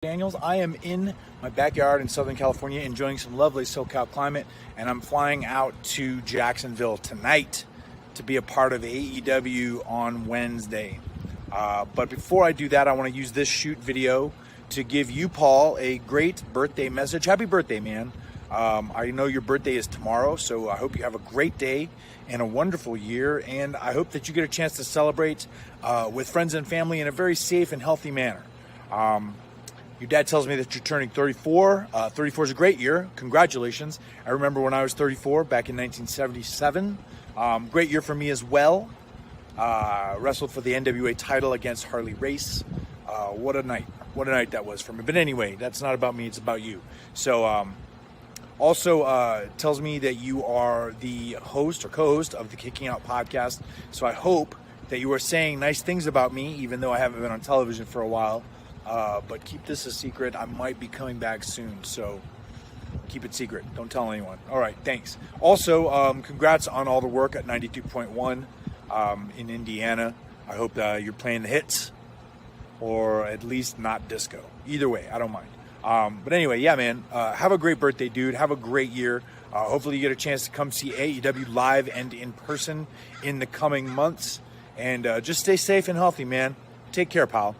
Daniels. I am in my backyard in Southern California enjoying some lovely SoCal climate, and I'm flying out to Jacksonville tonight to be a part of AEW on Wednesday. But before I do that, I want to use this shoot video to give you, Paul, a great birthday message. Happy birthday, man. I know your birthday is tomorrow, so I hope you have a great day and a wonderful year, and I hope that you get a chance to celebrate with friends and family in a very safe and healthy manner. Your dad tells me that you're turning 34. 34 is a great year. Congratulations. I remember when I was 34 back in 1977. Great year for me as well. Wrestled for the NWA title against Harley Race. What a night. What a night that was for me. But anyway, that's not about me. It's about you. So also tells me that you are the host or co-host of the Kicking Out podcast. So I hope that you are saying nice things about me, even though I haven't been on television for a while. But keep this a secret. I might be coming back soon, so keep it secret. Don't tell anyone. All right, thanks. Also, congrats on all the work at 92.1 in Indiana. I hope that you're playing the hits, or at least not disco. Either way, I don't mind. But anyway, yeah, man, have a great birthday, dude. Have a great year. Hopefully you get a chance to come see AEW live and in person in the coming months. And just stay safe and healthy, man. Take care, pal.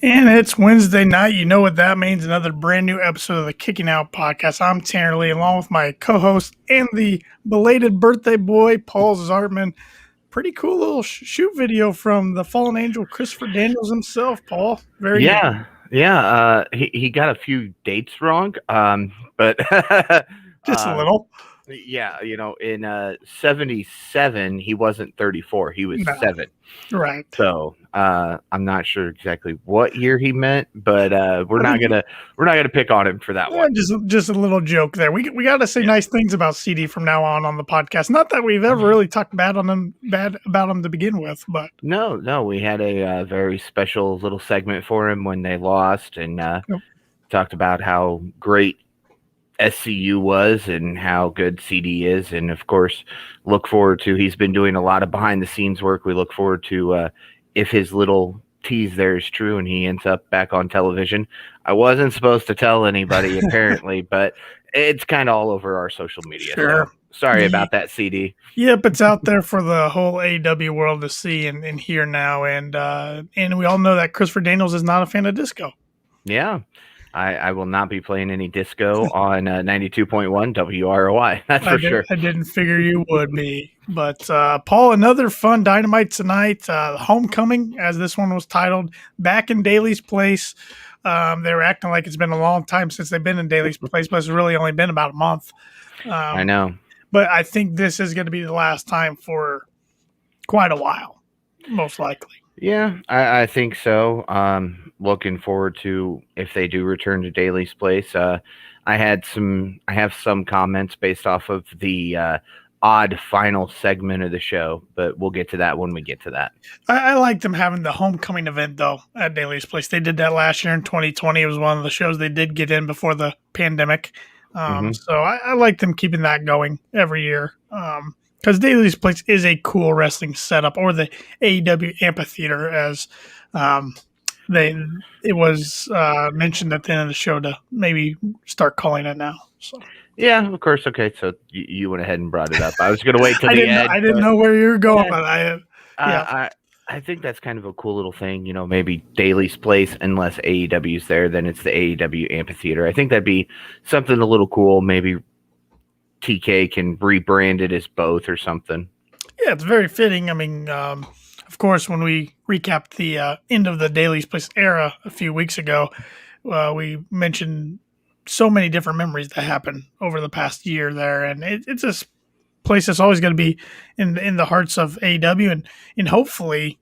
And it's Wednesday night. You know what that means. Another brand new episode of the Kicking Out podcast. I'm Tanner Lee, along with my co-host and the belated birthday boy, Paul Zartman. Pretty cool little shoot video from the fallen angel, Christopher Daniels himself, Paul. Very Yeah. He got a few dates wrong, but just a little. Yeah, in 77 he wasn't 34, he was 7. Right. So I'm not sure exactly what year he meant, but we're not gonna pick on him for that one. Just a little joke there. We got to say nice things about CD from now on the podcast. Not that we've ever really talked bad about him to begin with, but no, we had a very special little segment for him when they lost, and talked about how great SCU was and how good CD is, and of course look forward to, he's been doing a lot of behind the scenes work. We look forward to if his little tease there is true and he ends up back on television. I wasn't supposed to tell anybody apparently, but it's kind of all over our social media. Sure. So sorry about that, CD. Yep, it's out there for the whole AEW world to see and hear now, and we all know that Christopher Daniels is not a fan of disco. Yeah. I will not be playing any disco on 92.1 WROI. That's for sure. I didn't figure you would be. But, Paul, another fun Dynamite tonight. Homecoming, as this one was titled, back in Daly's place. They were acting like it's been a long time since they've been in Daly's place, but it's really only been about a month. I know. But I think this is going to be the last time for quite a while, most likely. Yeah, I think so. Looking forward to if they do return to Daly's place. I have some comments based off of the odd final segment of the show, but we'll get to that when we get to that. I like them having the homecoming event though at Daly's place. They did that last year in 2020. It was one of the shows they did get in before the pandemic. So I like them keeping that going every year. Because Daly's place is a cool wrestling setup, or the AEW amphitheater, as it was mentioned at the end of the show to maybe start calling it now. So. Yeah, of course. Okay, so you went ahead and brought it up. I was going to wait till the end. I didn't know where you were going, yeah. But I think that's kind of a cool little thing. Maybe Daly's place, unless AEW's there, then it's the AEW amphitheater. I think that'd be something a little cool. Maybe TK can rebrand it as both or something. Yeah, it's very fitting. I mean, of course, when we recapped the end of the Daly's Place era a few weeks ago, we mentioned so many different memories that happened over the past year there. And it's a place that's always going to be in the hearts of AEW. And hopefully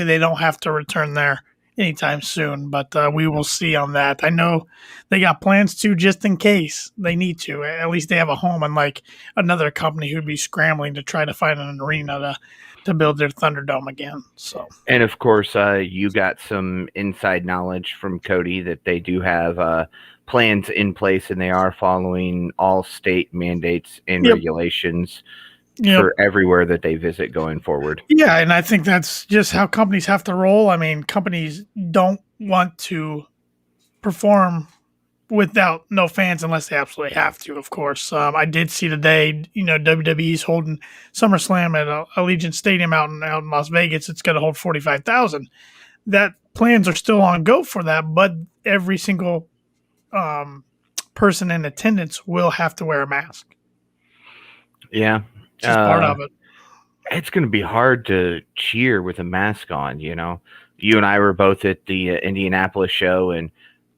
they don't have to return there anytime soon, but we will see on that. I know they got plans to, just in case they need to. At least they have a home, unlike another company who'd be scrambling to try to find an arena to build their Thunderdome again. So, and of course, you got some inside knowledge from Cody that they do have plans in place, and they are following all state mandates and regulations for everywhere that they visit going forward. Yeah, and I think that's just how companies have to roll. I mean, companies don't want to perform without no fans unless they absolutely have to, of course. I did see today, WWE's holding SummerSlam at Allegiant Stadium out in Las Vegas. It's going to hold 45,000. That plans are still on go for that, but every single person in attendance will have to wear a mask. Yeah. Just part of it. It's going to be hard to cheer with a mask on, You and I were both at the Indianapolis show, and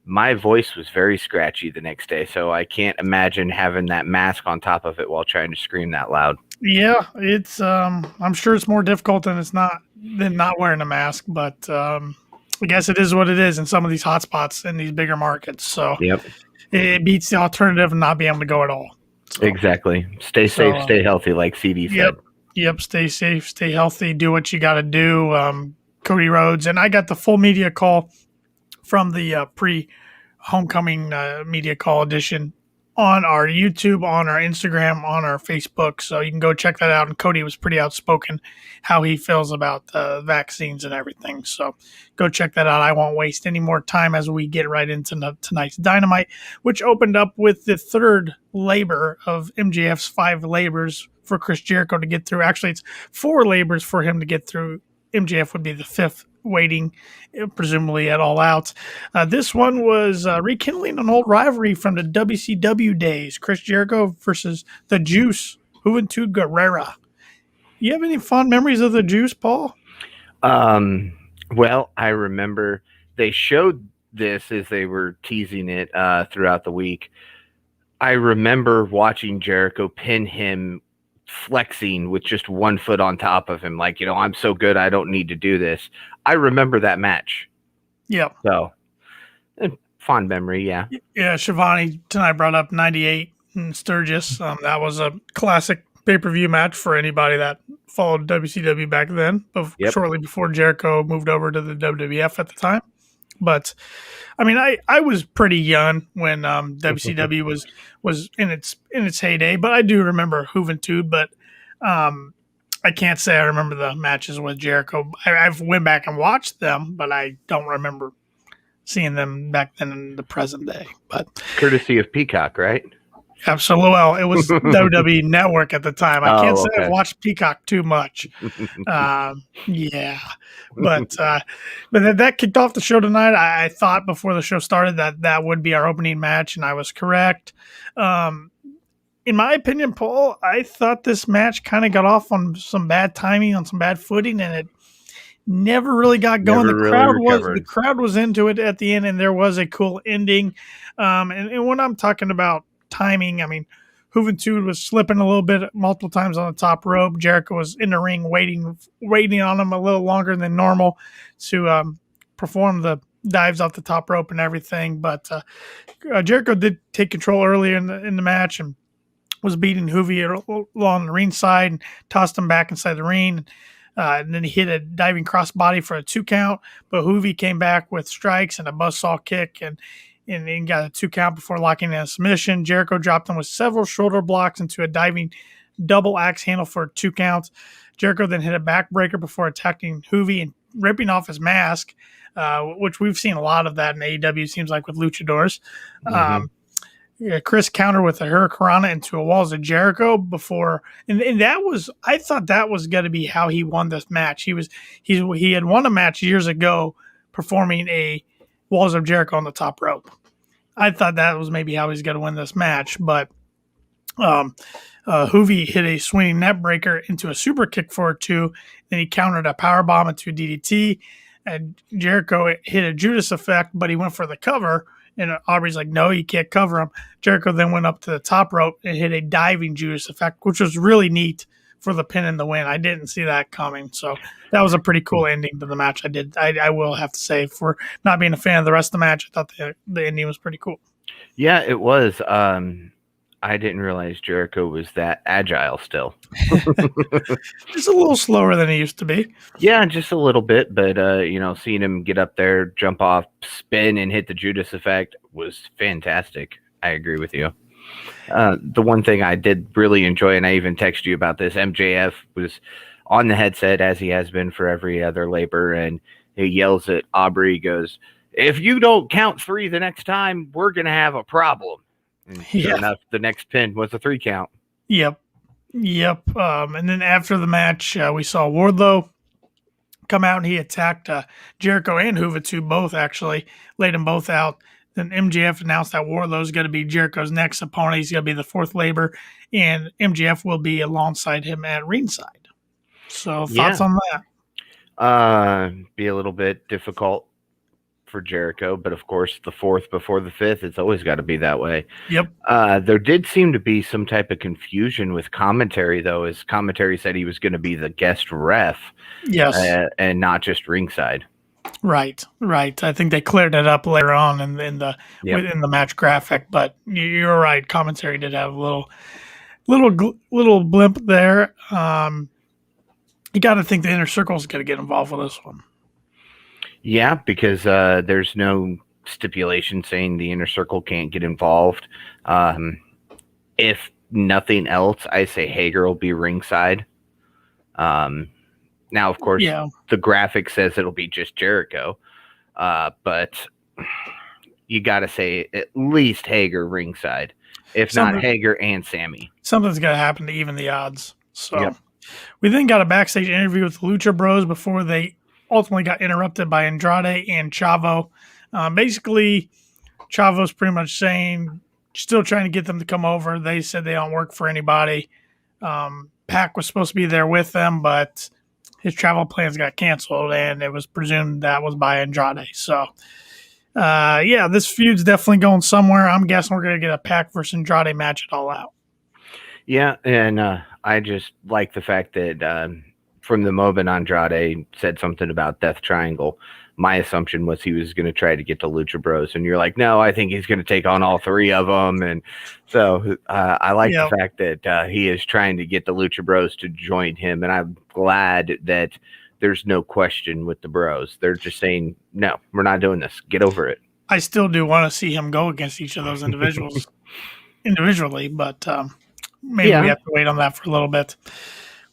my voice was very scratchy the next day, so I can't imagine having that mask on top of it while trying to scream that loud. Yeah, it's I'm sure it's more difficult than not wearing a mask, but I guess it is what it is in some of these hotspots in these bigger markets. So it beats the alternative of not being able to go at all. So, exactly. Stay safe, stay healthy, like CD said. Yep. Stay safe, stay healthy, do what you got to do. Cody Rhodes, and I got the full media call from the pre-homecoming media call edition on our YouTube, on our Instagram, on our Facebook. So you can go check that out. And Cody was pretty outspoken how he feels about vaccines and everything. So go check that out. I won't waste any more time as we get right into tonight's Dynamite, which opened up with the third labor of MJF's 5 labors for Chris Jericho to get through. Actually, it's 4 labors for him to get through. MJF would be the 5th, waiting, presumably at All Out. This one was rekindling an old rivalry from the WCW days. Chris Jericho versus the Juice, Juventud Guerrera. You have any fond memories of the Juice, Paul? Well, I remember they showed this as they were teasing it throughout the week. I remember watching Jericho pin him flexing with just 1 foot on top of him, like, I'm so good, I don't need to do this. I remember that match. Yeah. So, fond memory, yeah. Yeah, Shivani tonight brought up 98 in Sturgis. That was a classic pay-per-view match for anybody that followed WCW back then, shortly before Jericho moved over to the WWF at the time. But I mean, I was pretty young when WCW was in its heyday, but I do remember Juventud. But I can't say I remember the matches with Jericho. I've went back and watched them, but I don't remember seeing them back then in the present day. But courtesy of Peacock, right? Absolutely. Well, it was WWE Network at the time. I can't say I've watched Peacock too much. Yeah, but that kicked off the show tonight. I thought before the show started that would be our opening match, and I was correct. In my opinion, Paul, I thought this match kind of got off on some bad timing, on some bad footing, and it never really got going. The crowd was into it at the end, and there was a cool ending. And when I'm talking about timing, I mean, Juventud was slipping a little bit multiple times on the top rope. Jericho was in the ring waiting on him a little longer than normal to perform the dives off the top rope and everything. But Jericho did take control earlier in the match and was beating Juvi along the ring side and tossed him back inside the ring. And then he hit a diving crossbody for a 2 count, but Juvi came back with strikes and a buzzsaw kick and then got a 2 count before locking in a submission. Jericho dropped him with several shoulder blocks into a diving double axe handle for a 2 count. Jericho then hit a backbreaker before attacking Juvi and ripping off his mask, which we've seen a lot of that in AEW, seems like, with luchadors. Chris countered with a Hurricanrana into a Walls of Jericho before, and that was, I thought that was going to be how he won this match. He had won a match years ago performing a Walls of Jericho on the top rope. I thought that was maybe how he's going to win this match, but Juvi hit a swinging net breaker into a super kick for a 2. Then he countered a power bomb into a DDT, and Jericho hit a Judas effect, but he went for the cover. And Aubrey's like, no, you can't cover him. Jericho then went up to the top rope and hit a diving Judas effect, which was really neat for the pin and the win. I didn't see that coming. So that was a pretty cool ending to the match. I will have to say, for not being a fan of the rest of the match, I thought the ending was pretty cool. Yeah, it was. I didn't realize Jericho was that agile still. Just a little slower than he used to be. Yeah, just a little bit. But, seeing him get up there, jump off, spin, and hit the Judas effect was fantastic. I agree with you. The one thing I did really enjoy, and I even texted you about this, MJF was on the headset as he has been for every other labor, and he yells at Aubrey, he goes, "If you don't count 3 the next time, we're going to have a problem." And sure enough, the next pin was a 3 count. Yep. And then after the match, we saw Wardlow come out, and he attacked Jericho and Juventud both, actually. Laid them both out. Then MJF announced that Wardlow is going to be Jericho's next opponent. He's going to be the 4th labor, and MJF will be alongside him at ringside. So thoughts on that? Be a little bit difficult for Jericho, but of course the 4th before the 5th, it's always got to be that way. Yep. There did seem to be some type of confusion with commentary, though, as commentary said he was going to be the guest ref, and not just ringside. Right. I think they cleared it up later on in the match graphic, but you're right. Commentary did have a little blimp there. You got to think the Inner Circle is going to get involved with this one. Yeah, because there's no stipulation saying the Inner Circle can't get involved. If nothing else, I say Hager will be ringside. Now, of course, the graphic says it'll be just Jericho, but you got to say at least Hager ringside, if not Hager and Sammy. Something's got to happen to even the odds. So we then got a backstage interview with the Lucha Bros before they ultimately got interrupted by Andrade and Chavo. Basically, Chavo's pretty much saying, still trying to get them to come over. They said they don't work for anybody. Pac was supposed to be there with them, but his travel plans got canceled, and it was presumed that was by Andrade. So, this feud's definitely going somewhere. I'm guessing we're going to get a Pac versus Andrade match it all out. Yeah, and I just like the fact that from the moment Andrade said something about Death Triangle, my assumption was he was going to try to get the Lucha Bros, and you're like, no, I think he's going to take on all 3 of them. And so I like the fact that he is trying to get the Lucha Bros to join him, and I'm glad that there's no question with the Bros. They're just saying, no, we're not doing this. Get over it. I still do want to see him go against each of those individuals individually, but maybe we have to wait on that for a little bit.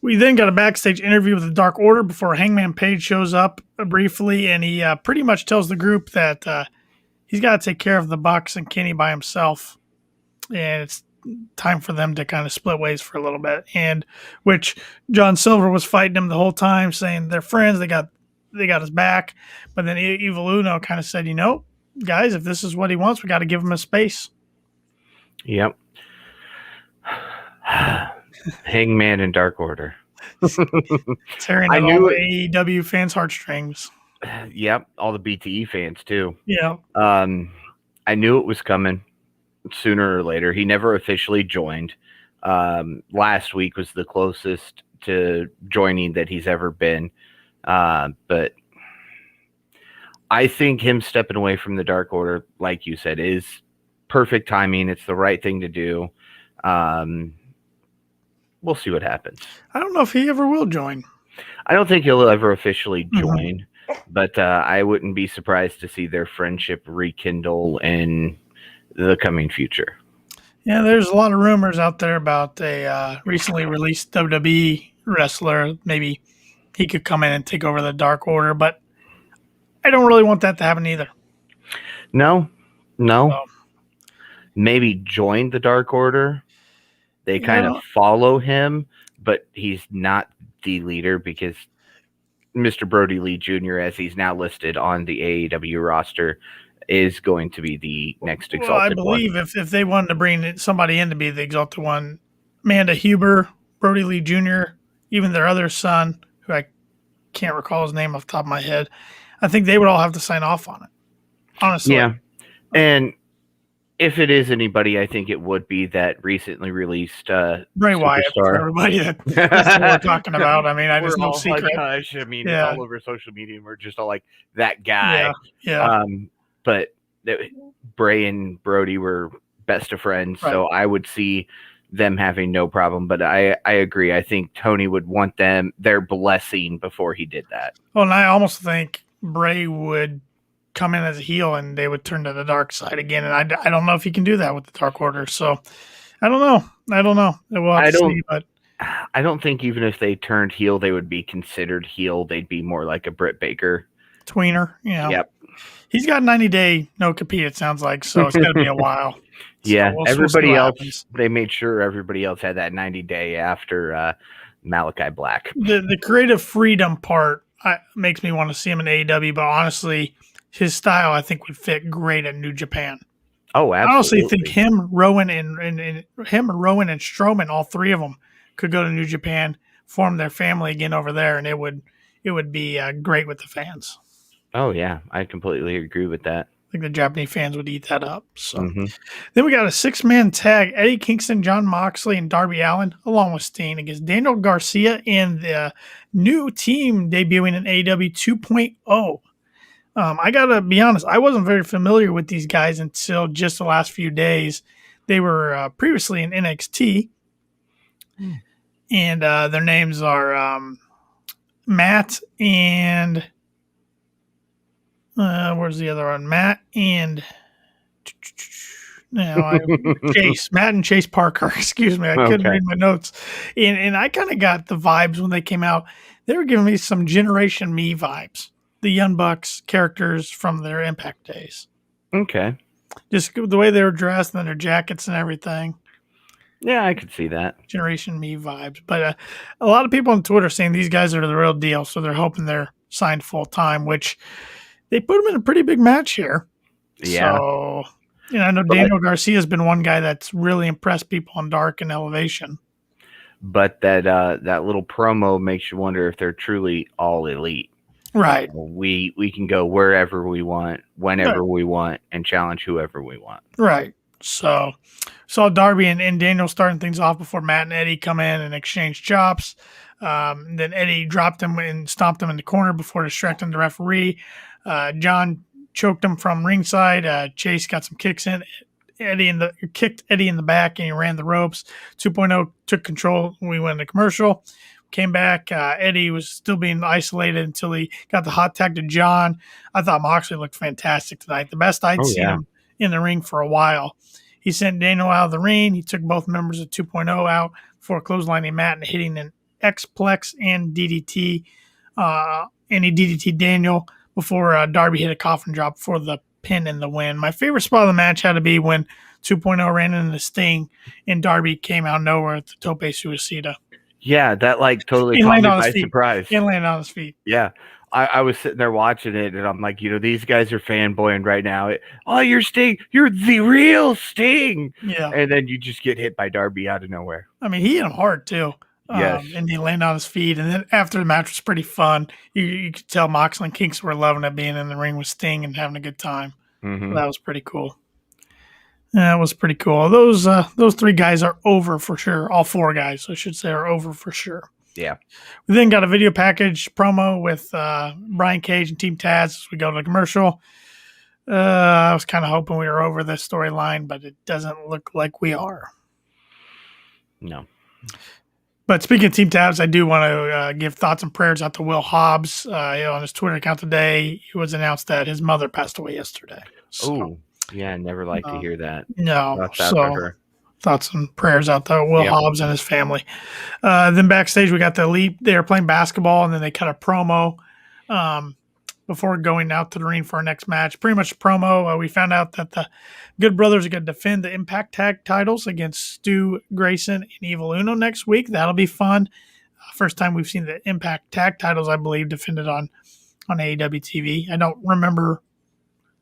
We then got a backstage interview with the Dark Order before Hangman Page shows up briefly, and he pretty much tells the group that he's got to take care of the Bucks and Kenny by himself, and it's time for them to kind of split ways for a little bit. And which John Silver was fighting him the whole time, saying they're friends, they got his back. But then Evil Uno kind of said, guys, if this is what he wants, we got to give him a space. Yep. Hangman and Dark Order. Tearing at all the AEW fans' heartstrings. Yep, all the BTE fans too. Yeah. I knew it was coming sooner or later. He never officially joined. Last week was the closest to joining that he's ever been. But I think him stepping away from the Dark Order, like you said, is perfect timing. It's the right thing to do. We'll see what happens. I don't know if he ever will join. I don't think he'll ever officially join, but I wouldn't be surprised to see their friendship rekindle in the coming future. Yeah, there's a lot of rumors out there about a recently released WWE wrestler. Maybe he could come in and take over the Dark Order, but I don't really want that to happen either. No. Maybe join the Dark Order. They kind of follow him, but he's not the leader because Mr. Brody Lee Jr., as he's now listed on the AEW roster, is going to be the next Exalted One. I believe if they wanted to bring somebody in to be the Exalted One, Amanda Huber, Brody Lee Jr., even their other son, who I can't recall his name off the top of my head, I think they would all have to sign off on it, honestly. Yeah, and if it is anybody, I think it would be that recently released Bray Wyatt for everybody. That's what we're talking about. I mean, it's no secret. Hush. I mean, it's all over social media, and we're just all like, that guy. Yeah. But Bray and Brody were best of friends, so I would see them having no problem. But I agree. I think Tony would want their blessing before he did that. Well, and I almost think Bray would come in as a heel and they would turn to the dark side again. And I don't know if he can do that with the Dark Order. So I don't know. We'll have to see, but I don't think even if they turned heel, they would be considered heel. They'd be more like a Britt Baker. tweener, Yep. He's got 90-day no compete, it sounds like, so it's got to be a while. Yeah, so everybody else, happens. they made sure everybody else had that 90-day after Malakai Black. The creative freedom part makes me want to see him in AEW, but honestly, his style I think would fit great at New Japan. Oh, absolutely. I honestly think him, Rowan, and Strowman, all three of them, could go to New Japan, form their family again over there, and it would be great with the fans. Oh yeah, I completely agree with that. I think the Japanese fans would eat that up. So Then we got a 6-man tag: Eddie Kingston, John Moxley, and Darby Allin, along with Steen, against Daniel Garcia and the new team debuting in AEW 2.0. I gotta be honest, I wasn't very familiar with these guys until just the last few days. They were previously in NXT, and their names are Matt and where's the other one? Matt and Chase. Matt and Chase Parker. Excuse me, I couldn't read my notes, and I kind of got the vibes when they came out. They were giving me some Generation Me vibes. The Young Bucks characters from their Impact days. Okay. Just the way they were dressed and their jackets and everything. Yeah, I could see that. Generation Me vibes. But a lot of people on Twitter saying these guys are the real deal, so they're hoping they're signed full time, which they put them in a pretty big match here. Yeah. So, I know Daniel Garcia has been one guy that's really impressed people on Dark and Elevation. But that little promo makes you wonder if they're truly all elite. Right. We can go wherever we want, whenever we want, and challenge whoever we want. Right. So saw Darby and Daniel starting things off before Matt and Eddie come in and exchange chops. Then Eddie dropped him and stomped him in the corner before distracting the referee. John choked him from ringside. Chase got some kicks in. Kicked Eddie in the back, and he ran the ropes. 2.0 took control. We went into commercial. Came back. Eddie was still being isolated until he got the hot tag to John. I thought Moxley looked fantastic tonight. The best I'd seen him in the ring for a while. He sent Daniel out of the ring. He took both members of 2.0 out before clotheslining Matt and hitting an X-Plex and DDT. And he DDT Daniel before Darby hit a coffin drop for the pin and the win. My favorite spot of the match had to be when 2.0 ran into Sting and Darby came out of nowhere at the Tope Suicida. Yeah, that totally caught me by surprise. And landed on his feet. Yeah. I was sitting there watching it, and I'm like, these guys are fanboying right now. You're Sting. You're the real Sting. Yeah. And then you just get hit by Darby out of nowhere. I mean, he hit him hard, too. Yes. And he landed on his feet. And then after the match was pretty fun. You could tell Moxley and Kingston were loving it, being in the ring with Sting and having a good time. Mm-hmm. So that was pretty cool. That was pretty cool. Those three guys are over for sure. All four guys, I should say, are over for sure. Yeah. We then got a video package promo with Brian Cage and Team Taz as we go to the commercial. I was kind of hoping we were over this storyline, but it doesn't look like we are. No. But speaking of Team Taz, I do want to give thoughts and prayers out to Will Hobbs. On his Twitter account today, it was announced that his mother passed away yesterday. Oh, yeah, I never like to hear that. No, so thoughts and prayers out to Will Hobbs and his family. Then backstage, we got the Elite. They were playing basketball, and then they cut a promo before going out to the ring for our next match. Pretty much a promo. We found out that the Good Brothers are going to defend the Impact Tag titles against Stu Grayson and Evil Uno next week. That'll be fun. First time we've seen the Impact Tag titles, I believe, defended on AEW TV. I don't remember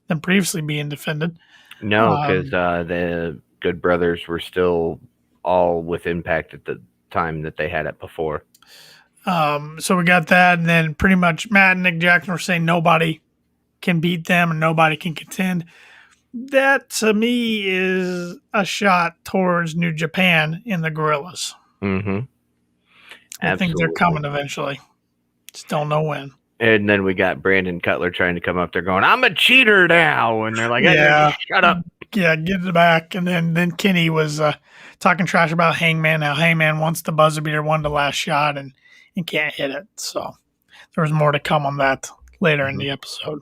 them previously being defended. No, because the Good Brothers were still all with Impact at the time that they had it before. So we got that, and then pretty much Matt and Nick Jackson were saying nobody can beat them and nobody can contend. That, to me, is a shot towards New Japan in the Guerrillas. Mm-hmm. I think they're coming eventually. Just don't know when. And then we got Brandon Cutler trying to come up there going, I'm a cheater now. And they're like, hey, shut up. Yeah, get it back. And then Kenny was talking trash about Hangman. How Hangman wants the buzzer beater, won the last shot, and can't hit it. So there was more to come on that later in the episode.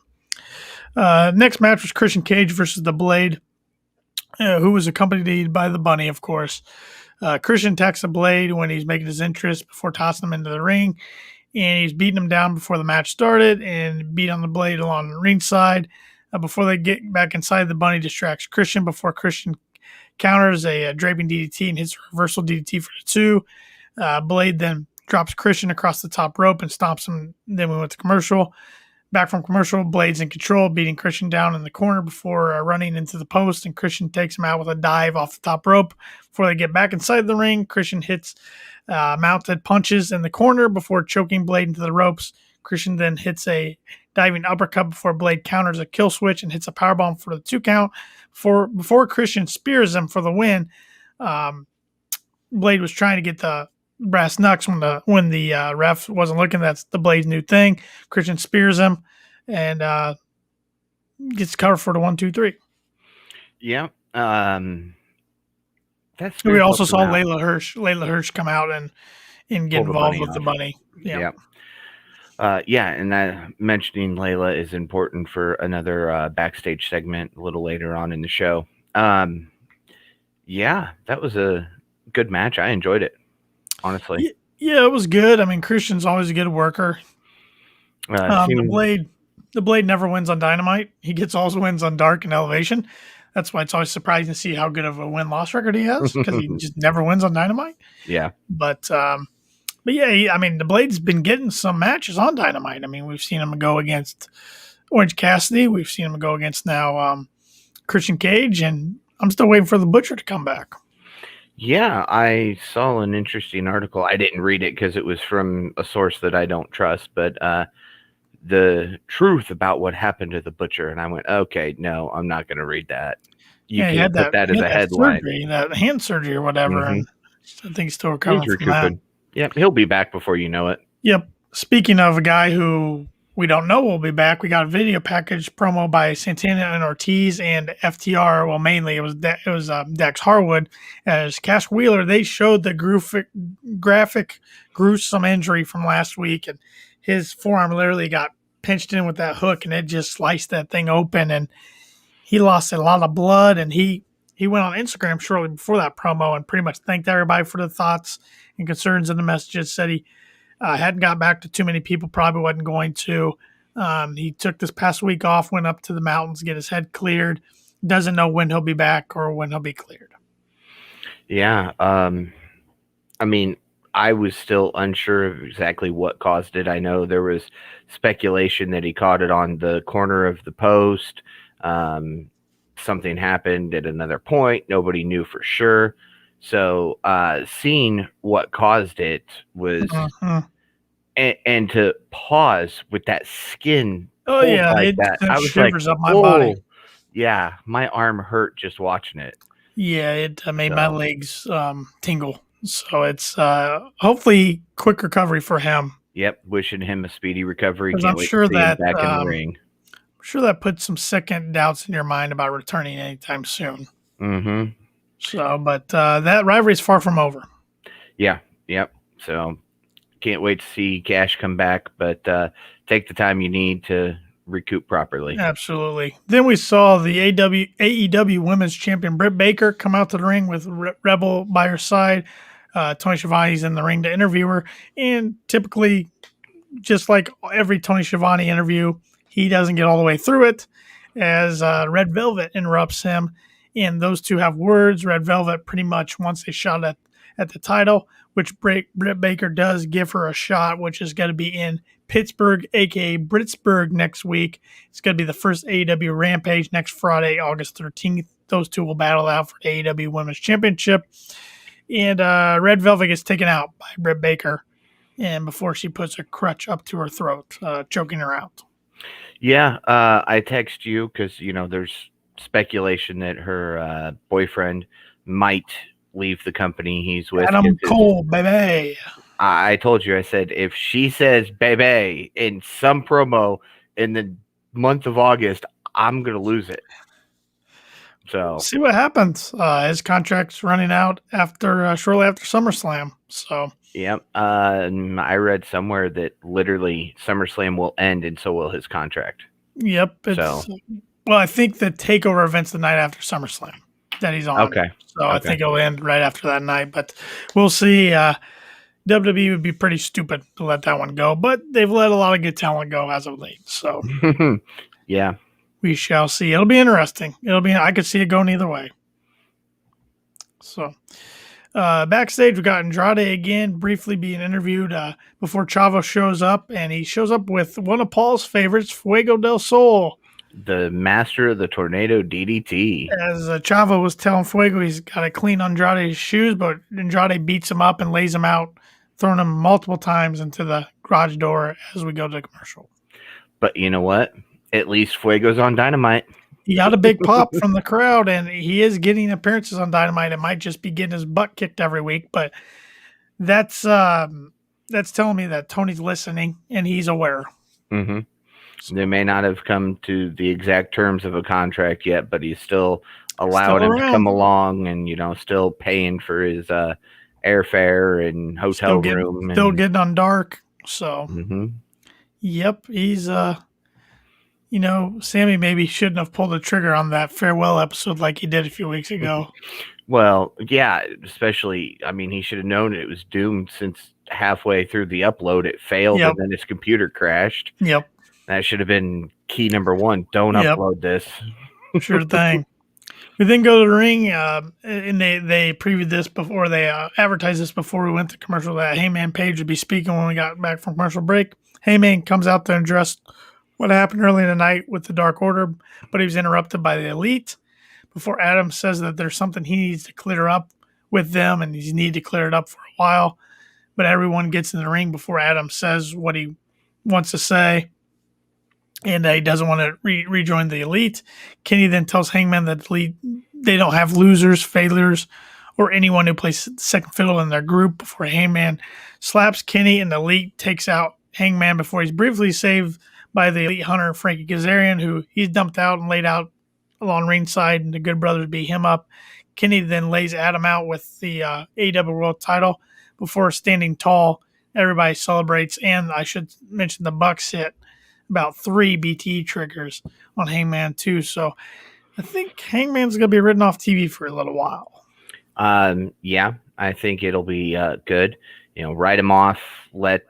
Next match was Christian Cage versus The Blade, who was accompanied by the Bunny, of course. Christian attacks The Blade when he's making his entrance before tossing him into the ring, and he's beating him down before the match started and beat on The Blade along the ringside. Before they get back inside, the Bunny distracts Christian before Christian counters a draping DDT and hits a reversal DDT for the 2. Blade then drops Christian across the top rope and stomps him. Then we went to commercial. Back from commercial, Blade's in control, beating Christian down in the corner before running into the post, and Christian takes him out with a dive off the top rope. Before they get back inside the ring, Christian hits mounted punches in the corner before choking Blade into the ropes. Christian then hits a diving uppercut before Blade counters a kill switch and hits a powerbomb for the 2 count. Before Christian spears him for the win, Blade was trying to get the brass knucks when the ref wasn't looking. That's the Blade's new thing. Christian spears him and gets covered for the 1, 2, 3. Yeah. We also saw Layla Hirsch come out and get involved with the Bunny. Yeah. And mentioning Layla is important for another backstage segment a little later on in the show. That was a good match. I enjoyed it, honestly. Yeah, it was good. I mean, Christian's always a good worker. The Blade never wins on Dynamite. He gets all his wins on Dark and Elevation. That's why it's always surprising to see how good of a win-loss record he has, because he just never wins on Dynamite. Yeah. But yeah, I mean, the Blade's been getting some matches on Dynamite. I mean, we've seen him go against Orange Cassidy. We've seen him go against now Christian Cage, and I'm still waiting for the Butcher to come back. Yeah, I saw an interesting article. I didn't read it because it was from a source that I don't trust, but the truth about what happened to the Butcher, and I went, okay, no, I'm not going to read that. You can put that as a headline. That hand surgery or whatever. Mm-hmm. And I think he's still recovering from that. Yep, he'll be back before you know it. Yep. Speaking of a guy who we don't know will be back, we got a video package promo by Santana and Ortiz and FTR. Well, mainly it was Dax Harwood as Cash Wheeler. They showed the graphic gruesome injury from last week, and his forearm literally got pinched in with that hook, and it just sliced that thing open, and he lost a lot of blood. And he went on Instagram shortly before that promo and pretty much thanked everybody for the thoughts and concerns in the messages. Said he hadn't got back to too many people, probably wasn't going to. He took this past week off, went up to the mountains, get his head cleared. Doesn't know when he'll be back or when he'll be cleared. Yeah. I mean, I was still unsure of exactly what caused it. I know there was speculation that he caught it on the corner of the post. Something happened at another point. Nobody knew for sure. So seeing what caused it was, and to pause with that skin. Oh yeah, like that. I was shivers like, up my body. Yeah, my arm hurt just watching it. Yeah, it made my legs tingle. So it's hopefully quick recovery for him. Yep, wishing him a speedy recovery. I'm sure that back in the ring. I'm sure that puts some second doubts in your mind about returning anytime soon. Mm-hmm. So, but that rivalry is far from over. Yeah, yep. So can't wait to see Cash come back, but take the time you need to recoup properly. Absolutely. Then we saw the AEW Women's Champion Britt Baker come out to the ring with Rebel by her side. Tony Schiavone's in the ring to interview her, and typically, just like every Tony Schiavone interview, he doesn't get all the way through it, as Red Velvet interrupts him, and those two have words. Red Velvet pretty much wants a shot at the title, which Britt Baker does give her a shot, which is going to be in Pittsburgh, aka Britsburg, next week. It's going to be the first AEW Rampage next Friday, August 13th. Those two will battle out for the AEW Women's Championship. And Red Velvet gets taken out by Britt Baker, and before she puts a crutch up to her throat, choking her out. Yeah, I text you because, there's speculation that her boyfriend might leave the company he's with. Adam Cole, baby. I told you, I said, if she says baby in some promo in the month of August, I'm going to lose it. So see what happens. His contract's running out shortly after SummerSlam. So yep. I read somewhere that literally SummerSlam will end, and so will his contract. Yep. Well, I think the takeover event's the night after SummerSlam that he's on. Okay. So I think it'll end right after that night, but we'll see. WWE would be pretty stupid to let that one go, but they've let a lot of good talent go as of late. So yeah, we shall see. It'll be interesting. I could see it going either way. So backstage, we got Andrade again briefly being interviewed before Chavo shows up, and he shows up with one of Paul's favorites, Fuego del Sol. The master of the tornado DDT. As Chavo was telling Fuego, he's got to clean Andrade's shoes, but Andrade beats him up and lays him out, throwing him multiple times into the garage door as we go to the commercial. But you know what? At least Fuego's on Dynamite. He got a big pop from the crowd, and he is getting appearances on Dynamite. It might just be getting his butt kicked every week, but that's telling me that Tony's listening and he's aware. Mm-hmm. They may not have come to the exact terms of a contract yet, but he's still allowed him to come along and, still paying for his airfare and hotel room. Still getting on dark. So, Yep, he's, Sammy maybe shouldn't have pulled the trigger on that farewell episode like he did a few weeks ago. Well, yeah, especially, he should have known it was doomed since halfway through the upload it failed and then his computer crashed. Yep. That should have been key number one. Don't upload this. Sure thing. We then go to the ring, and they previewed this before they advertised this before we went to commercial. That Heyman Page would be speaking when we got back from commercial break. Heyman comes out there and addressed what happened early in the night with the Dark Order, but he was interrupted by the Elite before Adam says that there's something he needs to clear up with them, and he's needed to clear it up for a while. But everyone gets in the ring before Adam says what he wants to say. And he doesn't want to rejoin the Elite. Kenny then tells Hangman that the Elite, they don't have losers, failures, or anyone who plays second fiddle in their group before Hangman slaps Kenny, and the Elite takes out Hangman before he's briefly saved by the Elite Hunter, Frankie Kazarian, who he's dumped out and laid out along ringside, and the Good Brothers beat him up. Kenny then lays Adam out with the AEW World title before standing tall. Everybody celebrates, and I should mention the Bucks hit about 3 BTE triggers on Hangman too. So I think Hangman's going to be written off TV for a little while. Yeah, I think it'll be good. Write him off. Let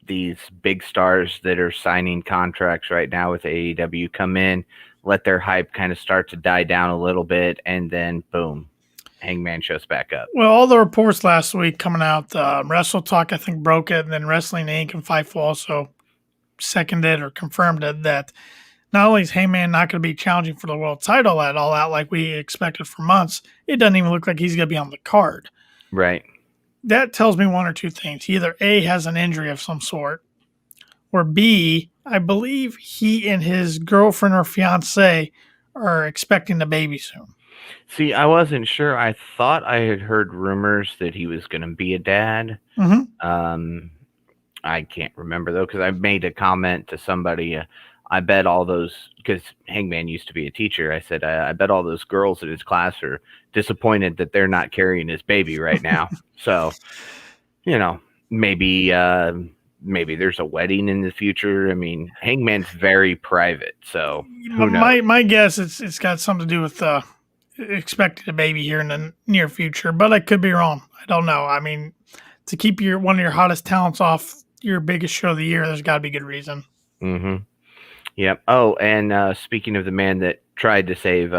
these big stars that are signing contracts right now with AEW come in. Let their hype kind of start to die down a little bit, and then boom, Hangman shows back up. Well, all the reports last week coming out, Wrestle Talk I think broke it, and then Wrestling Inc. and Fightful also seconded or confirmed it, that not only is Heyman not going to be challenging for the world title at All Out like we expected for months, it doesn't even look like he's going to be on the card. Right. That tells me one or two things. He either A, has an injury of some sort, or B, I believe he and his girlfriend or fiance are expecting a baby soon. See, I wasn't sure. I thought I had heard rumors that he was going to be a dad. I can't remember, though, because I made a comment to somebody. I bet all those, because Hangman used to be a teacher, I said, I bet all those girls in his class are disappointed that they're not carrying his baby right now. So, maybe there's a wedding in the future. Hangman's very private, so who knows? My guess it's got something to do with expecting a baby here in the near future, but I could be wrong. I don't know. To keep one of your hottest talents off your biggest show of the year, there's got to be good reason. Mm-hmm. Yep. Oh, and speaking of the man that tried to save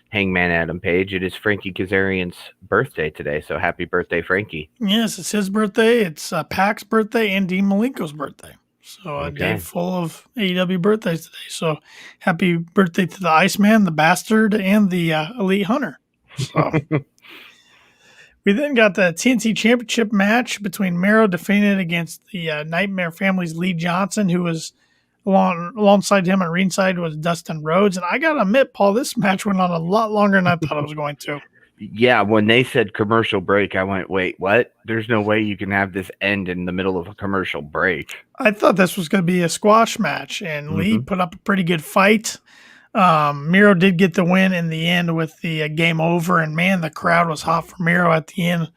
Hangman Adam Page, it is Frankie Kazarian's birthday today. So happy birthday, Frankie. Yes, it's his birthday. It's Pac's birthday and Dean Malenko's birthday. So a day full of AEW birthdays today. So happy birthday to the Iceman, the Bastard, and the Elite Hunter. So we then got the TNT Championship match between Miro defending against the Nightmare Family's Lee Johnson, who was alongside him at ringside was Dustin Rhodes. And I got to admit, Paul, this match went on a lot longer than I thought it was going to. Yeah, when they said commercial break, I went, wait, what? There's no way you can have this end in the middle of a commercial break. I thought this was going to be a squash match, and Lee put up a pretty good fight. Miro did get the win in the end with the game over, and man, the crowd was hot for Miro at the end.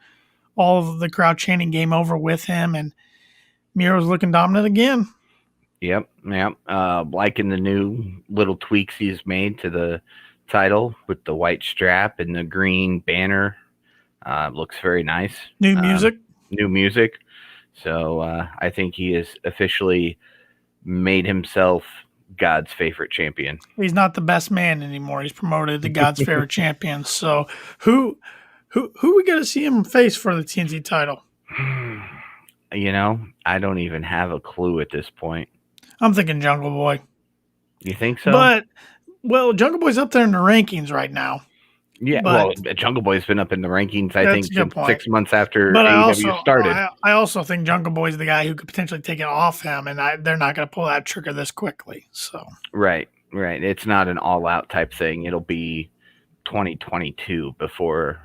All of the crowd chanting game over with him, and Miro's looking dominant again. Yep. Liking the new little tweaks he's made to the title with the white strap and the green banner. Looks very nice. New music. New music. So I think he has officially made himself God's favorite champion. He's not the best man anymore. He's promoted to God's favorite champion. So who we got to see him face for the TNT title? I don't even have a clue at this point. I'm thinking Jungle Boy. You think so? But Jungle Boy's up there in the rankings right now. Yeah, Jungle Boy's been up in the rankings, I think, since 6 months after AEW started. I also think Jungle Boy's the guy who could potentially take it off him, and they're not going to pull that trigger this quickly. So Right. It's not an all-out type thing. It'll be 2022 before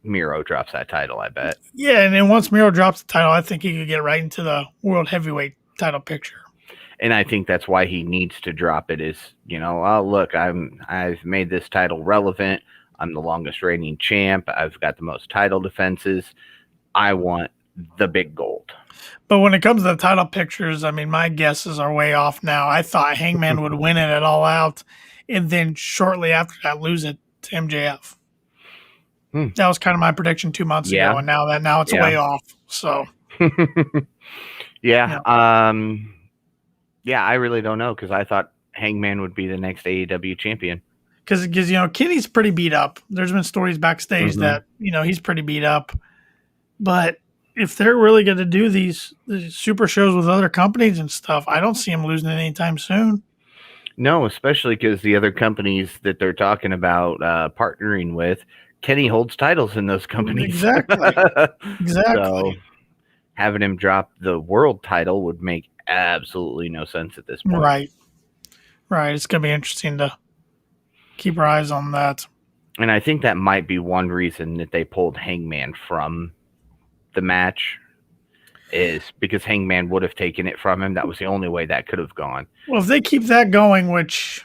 Miro drops that title, I bet. Yeah, and then once Miro drops the title, I think he could get right into the World Heavyweight title picture. And I think that's why he needs to drop it is, oh, look, I've made this title relevant. I'm the longest reigning champ. I've got the most title defenses. I want the big gold. But when it comes to the title pictures, I mean, my guesses are way off now. I thought Hangman would win it at All Out and then shortly after that lose it to MJF. That was kind of my prediction 2 months ago, and now it's way off. So, yeah. I really don't know because I thought Hangman would be the next AEW champion. Because Kenny's pretty beat up. There's been stories backstage that he's pretty beat up. But if they're really going to do these super shows with other companies and stuff, I don't see him losing it anytime soon. No, especially because the other companies that they're talking about partnering with, Kenny holds titles in those companies. Exactly. So having him drop the world title would make absolutely no sense at this point. Right. It's going to be interesting to keep our eyes on that. And I think that might be one reason that they pulled Hangman from the match is because Hangman would have taken it from him. That was the only way that could have gone. Well, if they keep that going, which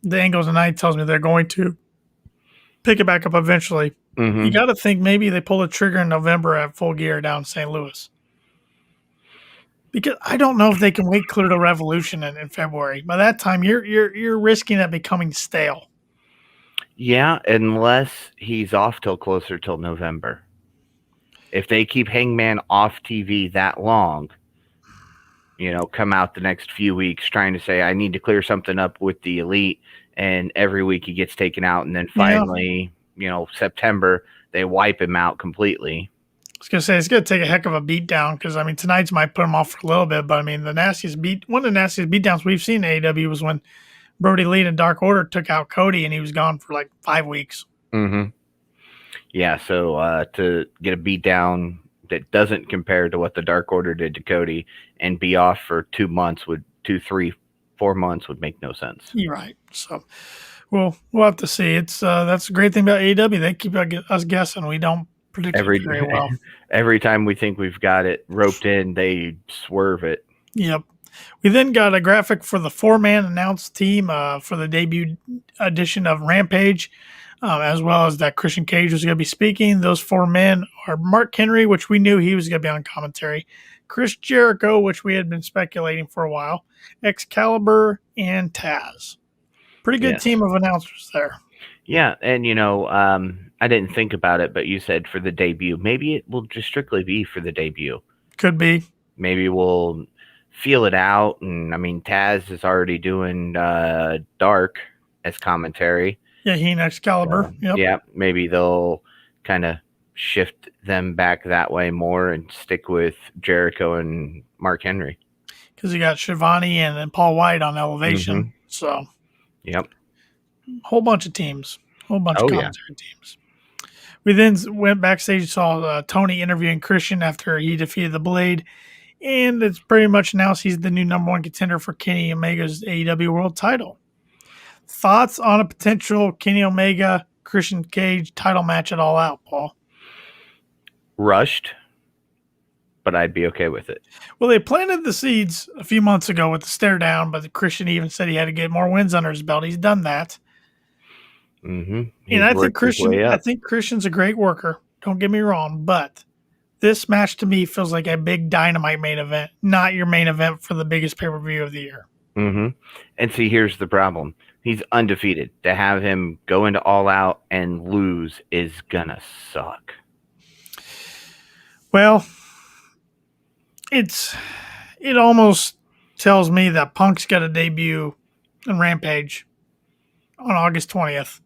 the Angles of Night tells me they're going to pick it back up eventually, you got to think maybe they pull the trigger in November at Full Gear down in St. Louis. Because I don't know if they can wait clear to Revolution in February. By that time, you're risking that becoming stale. Yeah, unless he's off till November. If they keep Hangman off TV that long, come out the next few weeks trying to say, I need to clear something up with the Elite, and every week he gets taken out, and then finally, September, they wipe him out completely. I was going to say, it's going to take a heck of a beat down because, tonight's might put him off for a little bit, but, one of the nastiest beat downs we've seen in AEW was when Brody Lee and Dark Order took out Cody, and he was gone for like 5 weeks. Yeah, so to get a beat down that doesn't compare to what the Dark Order did to Cody and be off for 2 months 4 months would make no sense. You're right. So, we'll have to see. It's that's a great thing about AEW. They keep us guessing. We don't predict it very well. Every time we think we've got it roped in, they swerve it. Yep. We then got a graphic for the 4-man announced team for the debut edition of Rampage, as well as that Christian Cage was going to be speaking. Those 4 men are Mark Henry, which we knew he was going to be on commentary, Chris Jericho, which we had been speculating for a while, Excalibur, and Taz. Pretty good team of announcers there. Yeah, and I didn't think about it, but you said for the debut. Maybe it will just strictly be for the debut. Could be. Maybe we'll feel it out. And Taz is already doing Dark as commentary. Yeah, he and Excalibur. Yeah, maybe they'll kind of shift them back that way more and stick with Jericho and Mark Henry. Because you got Shivani and Paul White on Elevation. So, whole bunch of teams. Whole bunch of commentary teams. We then went backstage and saw Tony interviewing Christian after he defeated the Blade. And it's pretty much announced he's the new number 1 contender for Kenny Omega's AEW World title. Thoughts on a potential Kenny Omega, Christian Cage title match at All Out, Paul? Rushed, but I'd be okay with it. Well, they planted the seeds a few months ago with the stare down, but Christian even said he had to get more wins under his belt. He's done that. And I think Christian's a great worker. Don't get me wrong, but This match to me feels like a big Dynamite main event, not your main event for the biggest pay-per-view of the year. Mm-hmm. And see, here's the problem. He's undefeated. To have him go into All Out and lose is gonna suck. Well, it almost tells me that Punk's got a debut in Rampage on August 20th.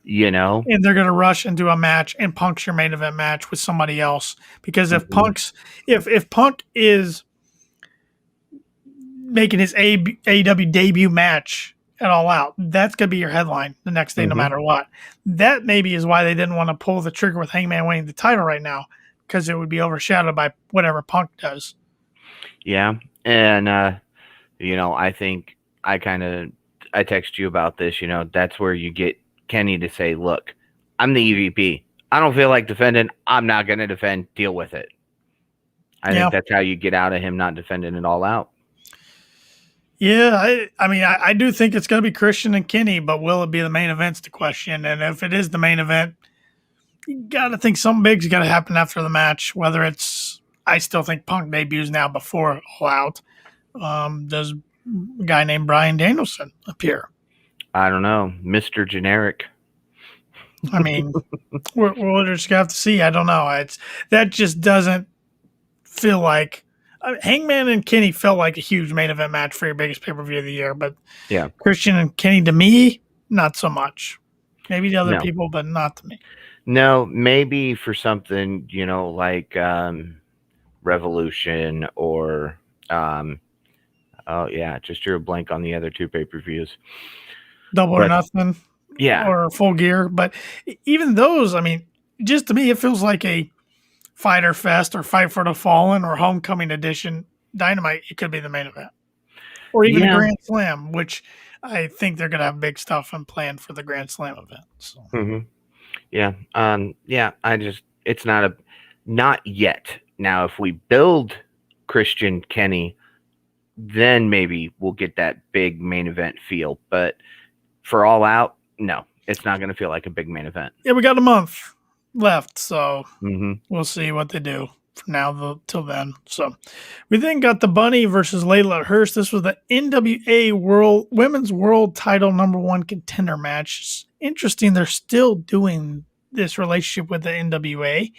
You know? And they're going to rush into a match, and Punk's your main event match with somebody else. Because if if Punk is making his AEW debut match at All Out, that's going to be your headline the next day, no matter what. That maybe is why they didn't want to pull the trigger with Hangman winning the title right now, because it would be overshadowed by whatever Punk does. Yeah. And, you know, I think I text you about this, you know, that's where you get Kenny to say, look, I'm the EVP. I don't feel like defending. I'm not going to defend. Deal with it. I think that's how you get out of him not defending it All Out. Yeah, I do think it's going to be Christian and Kenny, but will it be the main event's the question. And if it is the main event, you got to think something big's got to happen after the match, whether it's, I still think Punk debuts now before All Out. Does a guy named Bryan Danielson appear? I don't know. Mr. Generic. I mean, we'll just have to see. I don't know. That just doesn't feel like Hangman and Kenny felt like a huge main event match for your biggest pay-per-view of the year, but yeah, Christian and Kenny to me, not so much. Maybe to other people, but not to me. No, maybe for something, you know, like Revolution or just drew a blank on the other two pay-per-views. Double or Nothing. Yeah. Or Full Gear. But even those, I mean, just to me, it feels like a Fighter Fest or Fight for the Fallen or Homecoming Edition Dynamite. It could be the main event. Or even a Grand Slam, which I think they're going to have big stuff and planned for the Grand Slam event. So. Yeah. It's not yet. Now, if we build Christian Kenny, then maybe we'll get that big main event feel. But for All Out, no, it's not going to feel like a big main event. Yeah, we got a month left, so we'll see what they do from now till then. So we then got the Bunny versus Lelya Hirsch. This was the NWA Women's World Title #1 contender match. It's interesting, they're still doing this relationship with the NWA,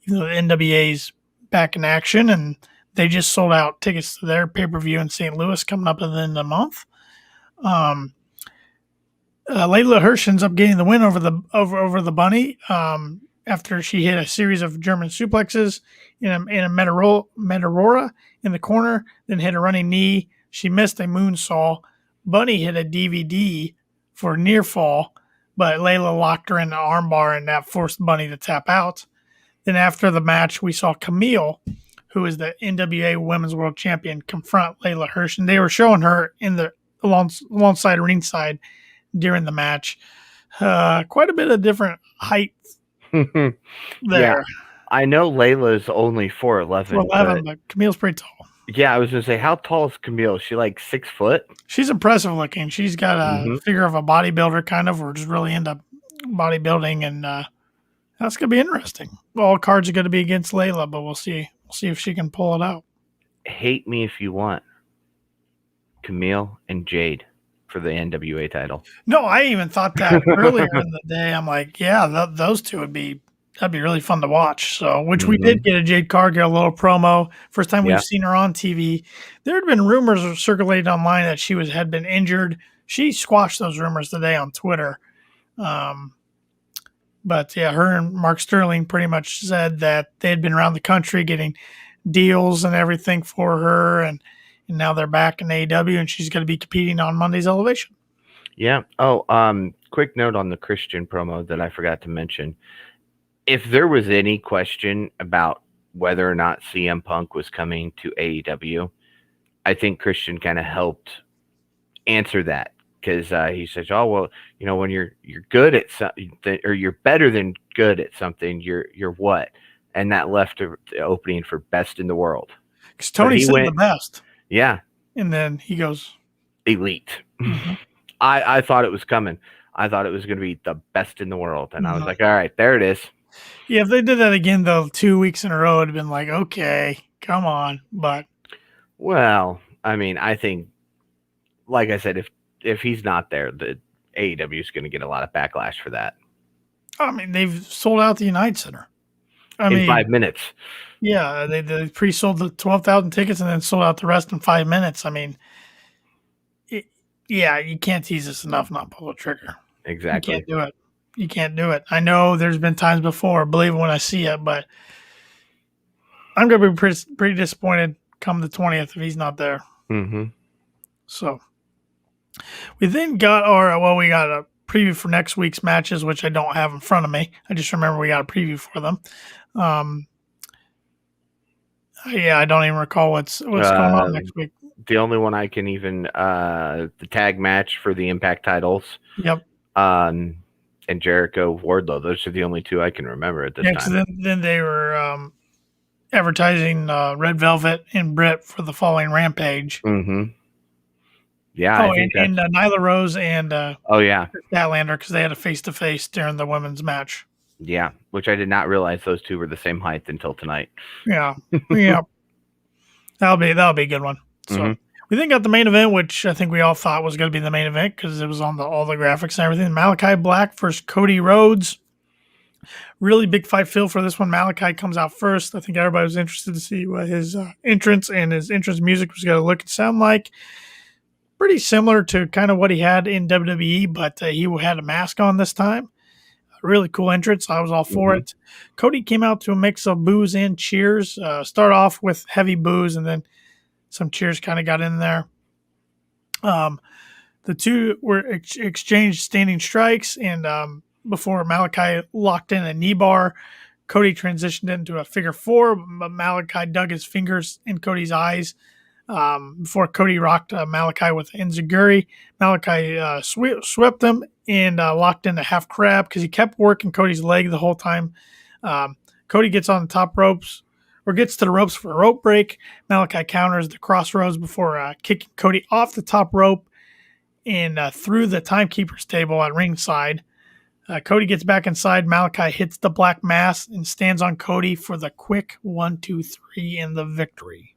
even though the NWA's back in action, and they just sold out tickets to their pay-per-view in St. Louis coming up at the end of the month. Lelya Hirsch ends up getting the win over the Bunny after she hit a series of German suplexes in a Meteora in the corner, then hit a running knee. She missed a moonsault. Bunny hit a DVD for a near fall, but Lelya locked her in the armbar, and that forced Bunny to tap out. Then after the match, we saw Camille, who is the NWA Women's World Champion, confront Lelya Hirsch, and they were showing her in the alongside ringside during the match. Quite a bit of different height there. Yeah, I know Layla's only 4'11", but Camille's pretty tall. Yeah, I was gonna say, how tall is Camille? Is she like 6 foot? She's impressive looking. She's got a figure of a bodybuilder, kind of, or just really into bodybuilding, and that's gonna be interesting. All cards are gonna be against Lelya, but we'll see. We'll see if she can pull it out. Hate me if you want. Camille and Jade for the NWA title. No, I even thought that earlier in the day. I'm like, yeah, those two that'd be really fun to watch. So, which we did get a Jade Cargill little promo. First time we've seen her on TV. There had been rumors circulated online that she had been injured. She squashed those rumors today on Twitter. But yeah, her and Mark Sterling pretty much said that they had been around the country getting deals and everything for her, and now they're back in AEW, and she's going to be competing on Monday's Elevation. Yeah. Oh, quick note on the Christian promo that I forgot to mention. If there was any question about whether or not CM Punk was coming to AEW, I think Christian kind of helped answer that, because he says, "Oh well, you know, when you're good at something, or you're better than good at something, you're what?" And that left the opening for best in the world. Because Tony said the best. Yeah. And then he goes elite. I thought it was coming. I thought it was going to be the best in the world. And I was like, all right, there it is. Yeah, if they did that again, though, 2 weeks in a row, it'd have been like, okay, come on. But Well, I mean, I think, like I said, if he's not there, the AEW is going to get a lot of backlash for that. I mean, they've sold out the United Center. In 5 minutes. Yeah, they pre-sold the 12,000 tickets and then sold out the rest in 5 minutes. I mean, you can't tease us enough not pull the trigger. Exactly. You can't do it. You can't do it. I know there's been times before, believe it when I see it, but I'm going to be pretty disappointed come the 20th if he's not there. Mm-hmm. So we then got we got a preview for next week's matches, which I don't have in front of me. I just remember we got a preview for them. I don't even recall what's going on next week. The only one I can even the tag match for the Impact titles. Yep. And Jericho Wardlow. Those are the only two I can remember at this time. Yeah, then they were advertising Red Velvet and Britt for the following Rampage. Mm-hmm. Yeah. And Nyla Rose and Statlander, because they had a face-to-face during the women's match. Yeah, which I did not realize those two were the same height until tonight. Yeah. That'll be a good one. So we then got the main event, which I think we all thought was going to be the main event because it was on all the graphics and everything. Malakai Black versus Cody Rhodes. Really big fight feel for this one. Malakai comes out first. I think everybody was interested to see what his entrance and his entrance music was going to look and sound like. Pretty similar to kind of what he had in WWE, but he had a mask on this time. A really cool entrance. I was all for it. Cody came out to a mix of boos and cheers. Start off with heavy boos and then some cheers kind of got in there. The two were exchanged standing strikes, and before Malakai locked in a knee bar, Cody transitioned into a figure four, but Malakai dug his fingers in Cody's eyes before Cody rocked Malakai with enziguri. Malakai swept him and locked in a half crab because he kept working Cody's leg the whole time. Cody gets on the top ropes, or gets to the ropes for a rope break. Malakai counters the crossroads before kicking Cody off the top rope and through the timekeeper's table at ringside. Cody gets back inside. Malakai hits the black mass and stands on Cody for the quick 1, 2, 3 and the victory.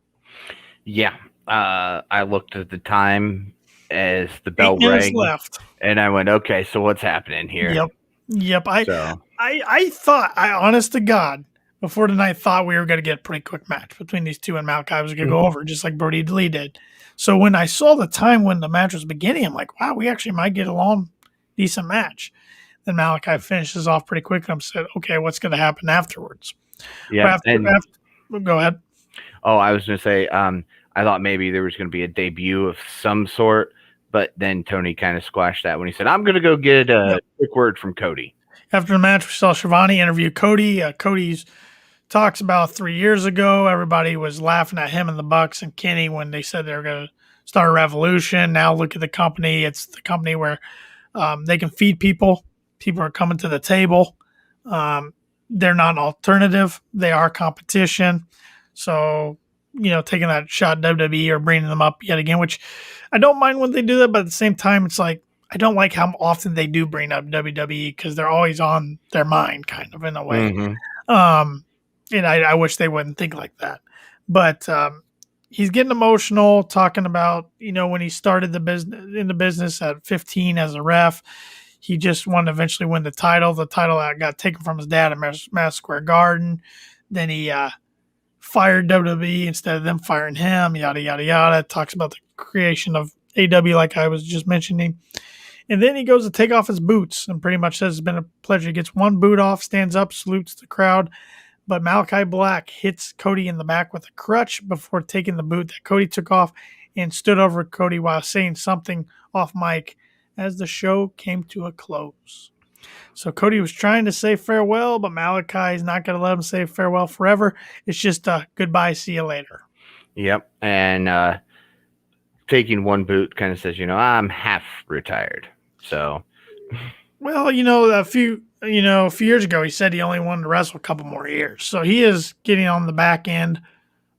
Yeah. I looked at the time as the bell rang left. And I went, okay, so what's happening here? Yep. I thought, honest to God, before tonight, thought we were going to get a pretty quick match between these two, and Malakai was going to go over, just like Brody Lee did. So when I saw the time when the match was beginning, I'm like, wow, we actually might get a long, decent match. Then Malakai finishes off pretty quick, and I said, okay, what's going to happen afterwards? Yeah. Go ahead. Oh, I was going to say, I thought maybe there was going to be a debut of some sort, but then Tony kind of squashed that when he said, I'm going to go get a quick word from Cody. After the match, we saw Shivani interview Cody. Cody's talks about 3 years ago. Everybody was laughing at him and the Bucks and Kenny when they said they were going to start a revolution. Now look at the company. It's the company where they can feed people. People are coming to the table. They're not an alternative. They are competition. So, taking that shot at WWE or bringing them up yet again, which I don't mind when they do that, but at the same time, it's like, I don't like how often they do bring up WWE because they're always on their mind kind of in a way. And I wish they wouldn't think like that. But he's getting emotional talking about, when he started in the business at 15 as a ref, he just wanted to eventually win the title. The title got taken from his dad at Madison Square Garden. Then he fired WWE instead of them firing him, yada, yada, yada. Talks about the creation of AEW like I was just mentioning. And then he goes to take off his boots and pretty much says it's been a pleasure. He gets one boot off, stands up, salutes the crowd. But Malakai Black hits Cody in the back with a crutch before taking the boot that Cody took off and stood over Cody while saying something off mic as the show came to a close. So Cody was trying to say farewell, but Malakai is not going to let him say farewell forever. It's just goodbye, see you later. Yep. And taking one boot kind of says, I'm half retired. So, well, a few years ago, he said he only wanted to wrestle a couple more years. So he is getting on the back end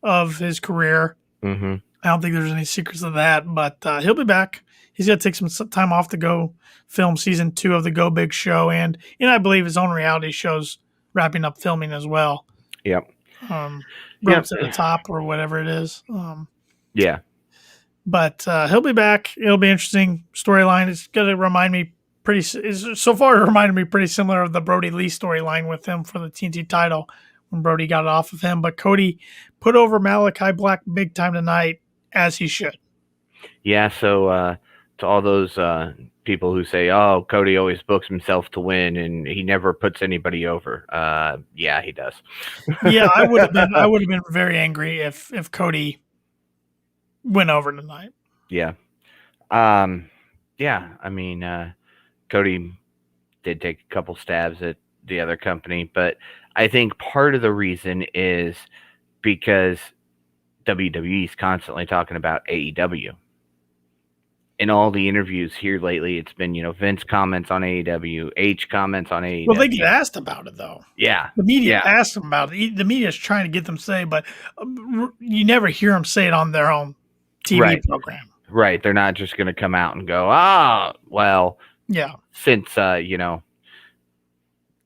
of his career. I don't think there's any secrets of that, but he'll be back. He's going to take some time off to go film season 2 of the Go Big Show and I believe his own reality shows wrapping up filming as well. Yep. Road to the Top or whatever it is. Yeah. But he'll be back. It'll be interesting storyline. It's going to remind me so far it reminded me pretty similar of the Brody Lee storyline with him for the TNT title when Brody got it off of him. But Cody put over Malakai Black big time tonight, as he should. Yeah, so to all those people who say, oh, Cody always books himself to win and he never puts anybody over. Yeah, he does. Yeah, I would have been very angry if Cody went over tonight. Yeah. Yeah, I mean, Cody did take a couple stabs at the other company, but I think part of the reason is because WWE is constantly talking about AEW. In all the interviews here lately, it's been, Vince comments on AEW, H comments on AEW. Well, they get asked about it, though. Yeah. The media asks them about it. The media is trying to get them to say, but you never hear them say it on their own TV program. Right. They're not just going to come out and go, well, yeah. Since, the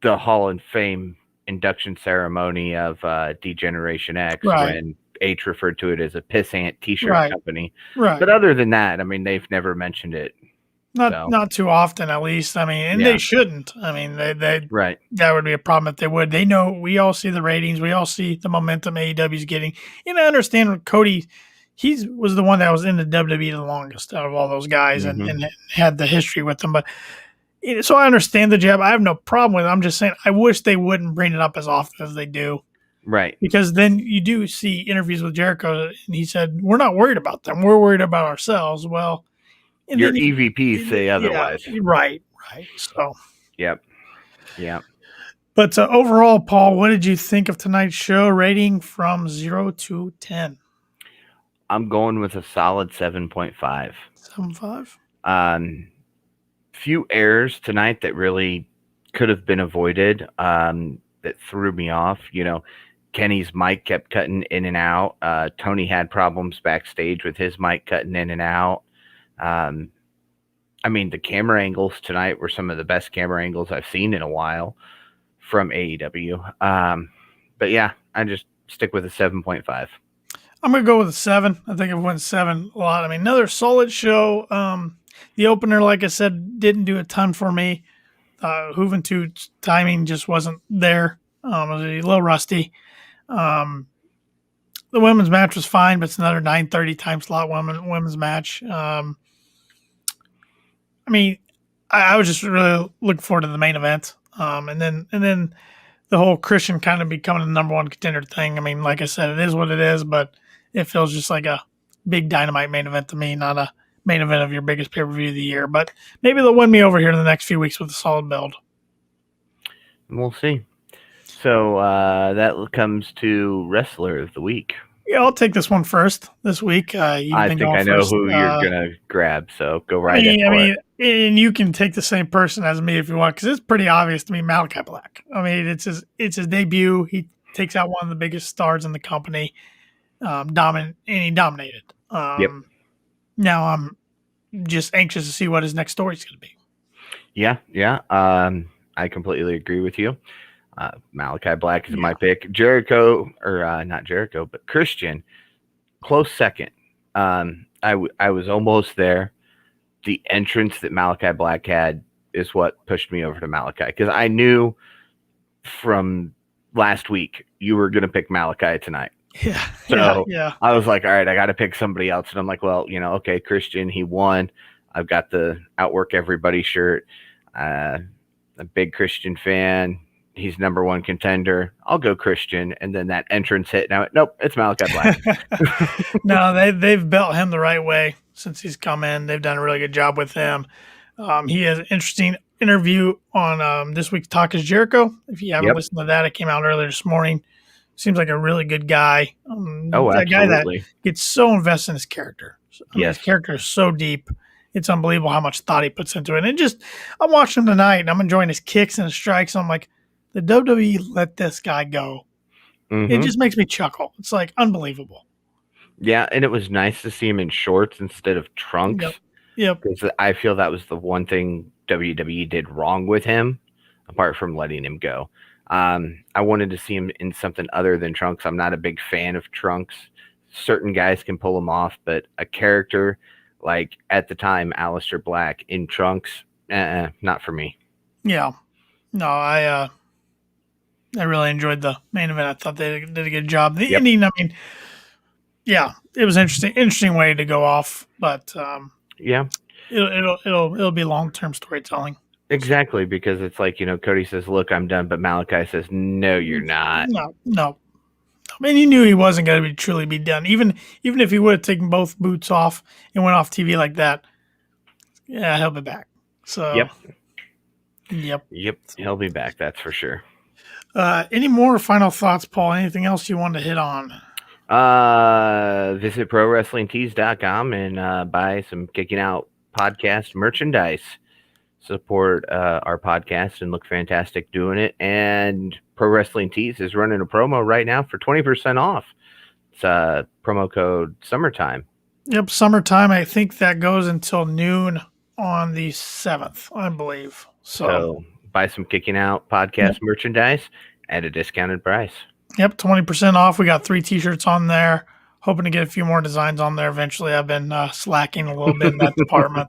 Hall of Fame induction ceremony of D-Generation X, when H referred to it as a pissant t-shirt company. Right. But other than that, I mean, they've never mentioned it. Not too often, at least. I mean, and they shouldn't. I mean, they that would be a problem if they would. They know, we all see the ratings. We all see the momentum AEW is getting. And I understand what Cody, he was the one that was in the WWE the longest out of all those guys and had the history with them. But so I understand the jab. I have no problem with it. I'm just saying I wish they wouldn't bring it up as often as they do. Right. Because then you do see interviews with Jericho, and he said, we're not worried about them. We're worried about ourselves. Well, and your EVPs say otherwise. Yeah, right. So. Yep. But overall, Paul, what did you think of tonight's show? Rating from 0 to 10. I'm going with a solid 7.5. 7.5. Few errors tonight that really could have been avoided. That threw me off. Kenny's mic kept cutting in and out. Tony had problems backstage with his mic cutting in and out. I mean, the camera angles tonight were some of the best camera angles I've seen in a while from AEW. But yeah, I just stick with a 7.5. I'm going to go with a 7. I think I've went 7 a lot. I mean, another solid show. The opener, like I said, didn't do a ton for me. Juventud's timing just wasn't there. It was a little rusty. The women's match was fine, but it's another 9:30 time slot women's match. I mean, I was just really looking forward to the main event. And then the whole Christian kind of becoming the number one contender thing. I mean, like I said, it is what it is, but it feels just like a big Dynamite main event to me, not a main event of your biggest pay-per-view of the year. But maybe they'll win me over here in the next few weeks with a solid build. We'll see. So that comes to Wrestler of the Week. Yeah, I'll take this one first this week. I think I know who you're going to grab, so go right ahead. And you can take the same person as me if you want, because it's pretty obvious to me, Malakai Black. I mean, it's his debut. He takes out one of the biggest stars in the company, and he dominated. Now I'm just anxious to see what his next story is going to be. Yeah. I completely agree with you. Malakai Black is my pick. Jericho, or not Jericho, but Christian, close second. I was almost there. The entrance that Malakai Black had is what pushed me over to Malakai, because I knew from last week you were going to pick Malakai tonight. Yeah. So I was like, all right, I got to pick somebody else. And I'm like, well, okay, Christian, he won. I've got the Outwork Everybody shirt. A big Christian fan. He's number one contender. I'll go Christian. And then that entrance hit. Now, nope, it's Malakai Black. No, they've built him the right way since he's come in. They've done a really good job with him. He has an interesting interview on this week's Talk is Jericho. If you haven't listened to that, it came out earlier this morning. Seems like a really good guy. Absolutely. Guy that gets so invested in his character. Yes. His character is so deep. It's unbelievable how much thought he puts into it. And I'm watching him tonight, and I'm enjoying his kicks and his strikes. And I'm like, the WWE let this guy go. Mm-hmm. It just makes me chuckle. It's like unbelievable. Yeah, and it was nice to see him in shorts instead of trunks. Yep. Because I feel that was the one thing WWE did wrong with him, apart from letting him go. I wanted to see him in something other than Trunks. I'm not a big fan of Trunks. Certain guys can pull him off, but a character like at the time Aleister Black in Trunks, not for me. Yeah. No, I really enjoyed the main event. I thought they did a good job. The ending, I mean, yeah, it was interesting way to go off, but yeah, it'll be long-term storytelling. Exactly, because it's like, Cody says, "Look, I'm done," but Malakai says, "No, you're not." No. I mean, he knew he wasn't going to truly be done. Even if he would have taken both boots off and went off TV like that, yeah, he'll be back. So, yep, he'll be back. That's for sure. Any more final thoughts, Paul? Anything else you wanted to hit on? Visit ProWrestlingTees.com and buy some Kicking Out podcast merchandise. Support our podcast and look fantastic doing it. And Pro Wrestling Tees is running a promo right now for 20% off. It's promo code Summertime. Yep, Summertime. I think that goes until noon on the 7th, I believe. So buy some Kicking Out podcast merchandise at a discounted price. Yep, 20% off. We got 3 T-shirts on there. Hoping to get a few more designs on there eventually. I've been slacking a little bit in that department.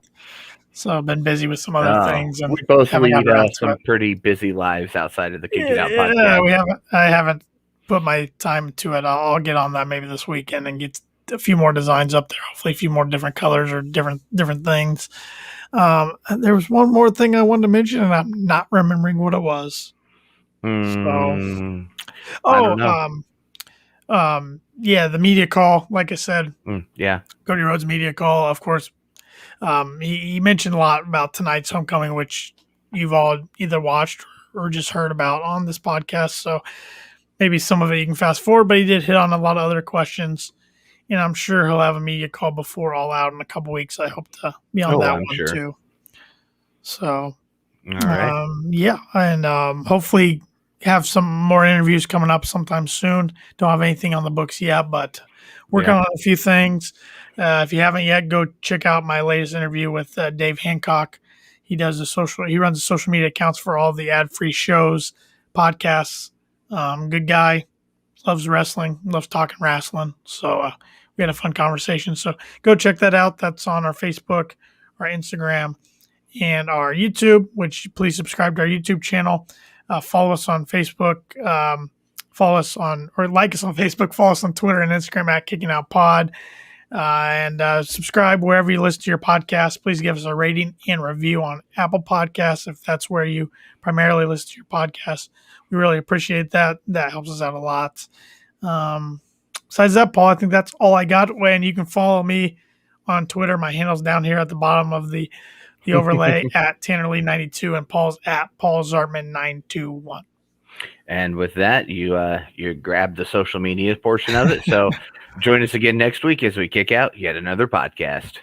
So I've been busy with some other things. And we both lead some pretty busy lives outside of the Kicking Out podcast. I haven't put my time to it. I'll get on that maybe this weekend and get a few more designs up there. Hopefully a few more different colors or different things. There was one more thing I wanted to mention, and I'm not remembering what it was. I don't know. The media call, like I said. Cody Rhodes media call, of course. He mentioned a lot about tonight's homecoming, which you've all either watched or just heard about on this podcast. So maybe some of it you can fast forward, but he did hit on a lot of other questions. And I'm sure he'll have a media call before All Out in a couple weeks. I hope to be on that one too. So, all right. And hopefully have some more interviews coming up sometime soon. Don't have anything on the books yet, but working on a few things. If you haven't yet, go check out my latest interview with Dave Hancock. He runs the social media accounts for all the ad-free shows, podcasts. Good guy, loves wrestling, loves talking wrestling. So we had a fun conversation. So go check that out. That's on our Facebook, our Instagram, and our YouTube. Which please subscribe to our YouTube channel. Follow us on Facebook. Like us on Facebook. Follow us on Twitter and Instagram at Kicking Out Pod. And subscribe wherever you listen to your podcast. Please give us a rating and review on Apple Podcasts if that's where you primarily listen to your podcast. We really appreciate that. That helps us out a lot. Besides that, Paul, I think that's all I got. And you can follow me on Twitter. My handle's down here at the bottom of the overlay at TannerLee92 and Paul's at PaulZartman921. And with that, you grab the social media portion of it. So join us again next week as we kick out yet another podcast.